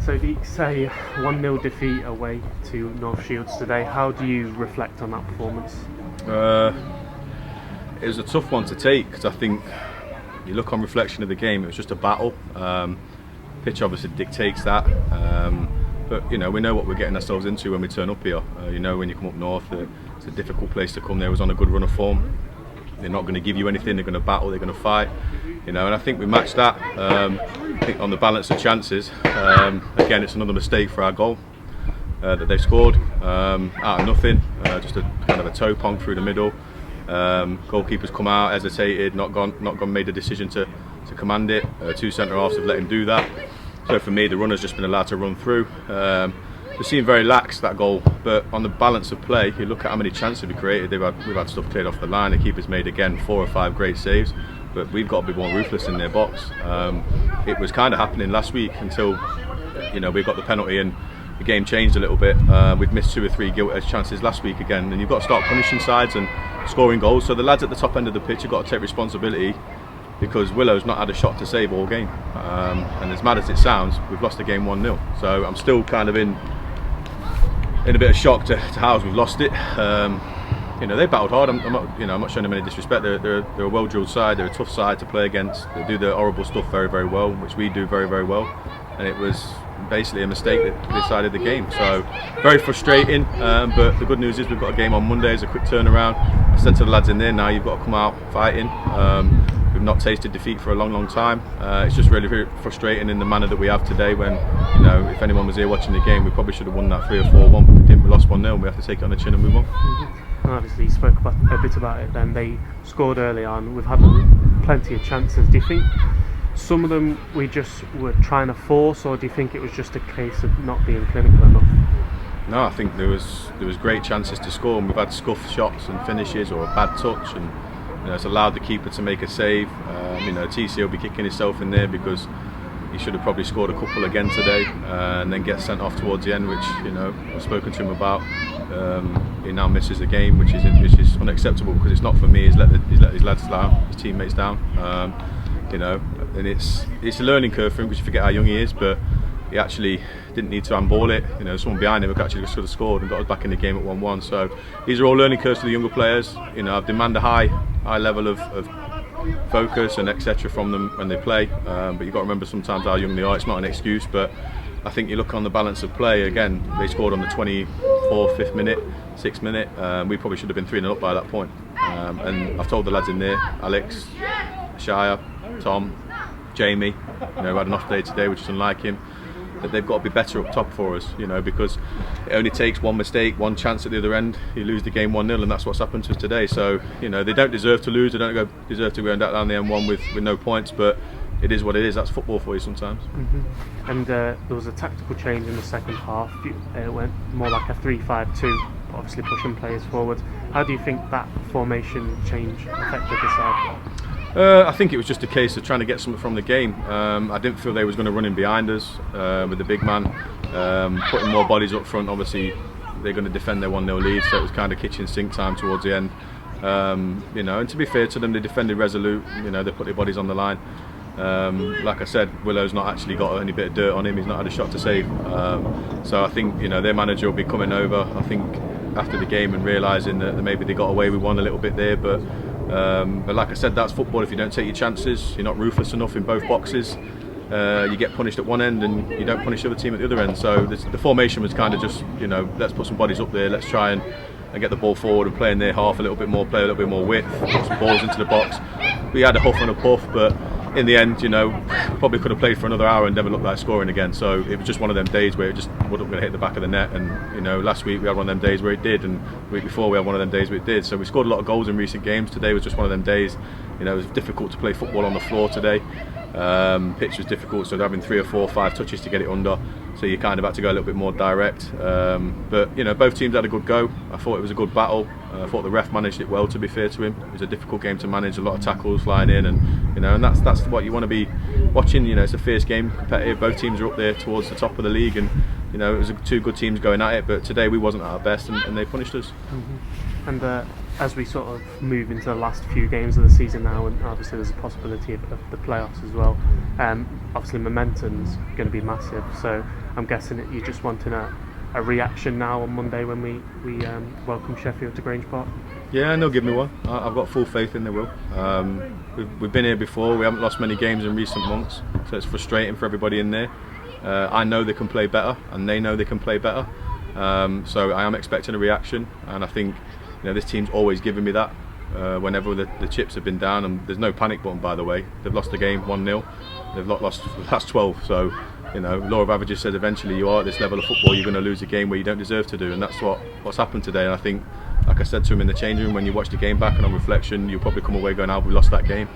So it's a 1-0 defeat away to North Shields today. How do you reflect on that performance? It was a tough one to take because I think you look on reflection of the game, it was just a battle. Pitch obviously dictates that, but you know, we know what we're getting ourselves into when we turn up here. You know, when you come up north, it's a difficult place to come. There was on a good run of form. They're not going to give you anything. They're going to battle. They're going to fight. You know, and I think we matched that. I think on the balance of chances, again, it's another mistake for our goal that they scored out of nothing. Just a kind of a toe pong through the middle. Goalkeeper's come out, hesitated, not gone, made a decision to command it. Two centre halves have let him do that. So for me, the runner's just been allowed to run through. They seem very lax, that goal, but on the balance of play, you look at how many chances we created. We've had stuff cleared off the line. The keeper's made again 4 or 5 great saves, but we've got to be more ruthless in their box. It was kind of happening last week until, you know, we got the penalty and the game changed a little bit. We've missed 2 or 3 gilt edge chances last week again, and you've got to start punishing sides and scoring goals. So the lads at the top end of the pitch have got to take responsibility, because Willow's not had a shot to save all game. And as mad as it sounds, we've lost the game 1-0. So I'm still kind of in a bit of shock to how we've lost it. You know, they battled hard. I'm not showing them any disrespect. They're a well-drilled side. They're a tough side to play against. They do the horrible stuff very, very well, which we do very, very well. And it was basically a mistake that decided the game. So very frustrating. But the good news is we've got a game on Monday. It's a quick turnaround. I said to the lads in there, now you've got to come out fighting. We've not tasted defeat for a long, long time. It's just really, really frustrating in the manner that we have today, when, you know, if anyone was here watching the game, we probably should have won that 3 or 4-1. We didn't. We lost 1-0. We have to take it on the chin and move on. And obviously you spoke a bit about it then. They scored early on. We've had plenty of chances. Do you think some of them we just were trying to force, or do you think it was just a case of not being clinical enough? No, I think there was great chances to score, and we've had scuffed shots and finishes or a bad touch, and you know, it's allowed the keeper to make a save. You know, TC will be kicking himself in there because he should have probably scored a couple again today, and then get sent off towards the end, which, you know, I've spoken to him about. He now misses the game, which is unacceptable, because it's not for me. He's let his lads down, his teammates down. You know, and it's a learning curve for him, because you forget how young he is, but he actually didn't need to handball it. You know, someone behind him actually should have scored and got us back in the game at 1-1. So these are all learning curves for the younger players. You know, I demand a high level of focus and etc. from them when they play. But you've got to remember sometimes how young they are. It's not an excuse, but I think you look on the balance of play. Again, they scored on the 24th, 5th minute, 6th minute. We probably should have been 3-0 up by that point. And I've told the lads in there, Alex, Shire, Tom, Jamie, you know, who had an off day today, which is unlike him, that they've got to be better up top for us, you know, because it only takes one mistake, one chance at the other end, you lose the game 1-0, and that's what's happened to us today. So, you know, they don't deserve to lose, they don't deserve to go down the M1 with no points, but it is what it is. That's football for you sometimes. And there was a tactical change in the second half. It went more like a 3-5-2, obviously pushing players forward. How do you think that formation change affected the side? I think it was just a case of trying to get something from the game. I didn't feel they was going to run in behind us with the big man, putting more bodies up front. Obviously they're going to defend their 1-0 lead, so it was kind of kitchen sink time towards the end. You know, and to be fair to them, they defended resolute. You know, they put their bodies on the line. Like I said, Willow's not actually got any bit of dirt on him. He's not had a shot to save. So I think, you know, their manager will be coming over, I think, after the game, and realising that maybe they got away with one a little bit there. But like I said, that's football. If you don't take your chances, you're not ruthless enough in both boxes, you get punished at one end and you don't punish the other team at the other end. So the formation was kind of just, you know, let's put some bodies up there, let's try and get the ball forward and play in their half a little bit more, play a little bit more width, put some balls into the box. We had a huff and a puff, but in the end, you know, probably could have played for another hour and never looked like scoring again. So it was just one of them days where it just wasn't going to hit the back of the net. And, you know, last week we had one of them days where it did, and the week before we had one of them days where it did. So we scored a lot of goals in recent games. Today was just one of them days. You know, it was difficult to play football on the floor today. Pitch was difficult, so having 3 or 4 or 5 touches to get it under. So you kind of had to go a little bit more direct. But, you know, both teams had a good go. I thought it was a good battle. I thought the ref managed it well, to be fair to him. It was a difficult game to manage, a lot of tackles flying in, and, you know, and that's what you want to be watching. You know, it's a fierce game, competitive. Both teams are up there towards the top of the league, and, you know, it was 2 good teams going at it. But today we wasn't at our best, and they punished us. And as we sort of move into the last few games of the season now, and obviously there's a possibility of the playoffs as well, obviously momentum's going to be massive, so I'm guessing that you're just wanting a reaction now on Monday when we welcome Sheffield to Grange Park. Yeah, and they'll give me one. I've got full faith in they will. We've been here before, we haven't lost many games in recent months, so it's frustrating for everybody in there. I know they can play better, and they know they can play better, so I am expecting a reaction, and I think this team's always given me that whenever the chips have been down, and there's no panic button, by the way. They've lost the game 1-0, they've not lost the last 12, so law of averages says eventually you are at this level of football, you're going to lose a game where you don't deserve to do, and that's what's happened today. And I think, like I said to him in the changing room, when you watch the game back and on reflection, you'll probably come away going, we lost that game,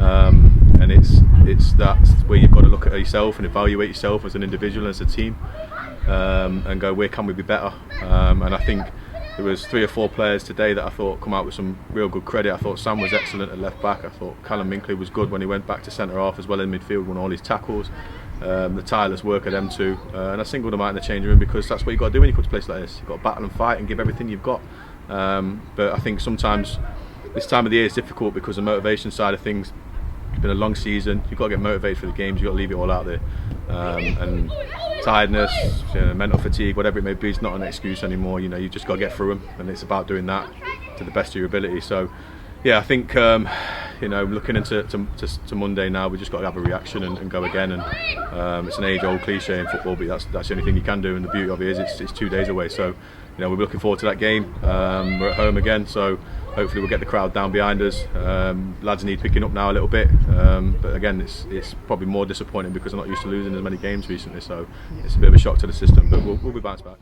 and it's that's where you've got to look at yourself and evaluate yourself as an individual, as a team, and go, where can we be better? And I think there was 3 or 4 players today that I thought come out with some real good credit. I thought Sam was excellent at left back. I thought Callum Minkley was good when he went back to centre half as well in midfield, won all his tackles. The tireless work of them two, and I singled them out in the changing room because that's what you've got to do when you come to a place like this. You've got to battle and fight and give everything you've got. But I think sometimes this time of the year is difficult because the motivation side of things, it's been a long season, you've got to get motivated for the games, you've got to leave it all out there. And tiredness, mental fatigue, whatever it may be, is not an excuse anymore. You've just got to get through them, and it's about doing that to the best of your ability. So yeah, I think looking into Monday now, we just got to have a reaction and go again. And it's an age-old cliche in football, but that's the only thing you can do. And the beauty of it is it's 2 days away. So we're looking forward to that game. We're at home again, so hopefully we'll get the crowd down behind us. Lads need picking up now a little bit, but again, it's probably more disappointing because I'm not used to losing as many games recently. So it's a bit of a shock to the system, but we'll be bounced back.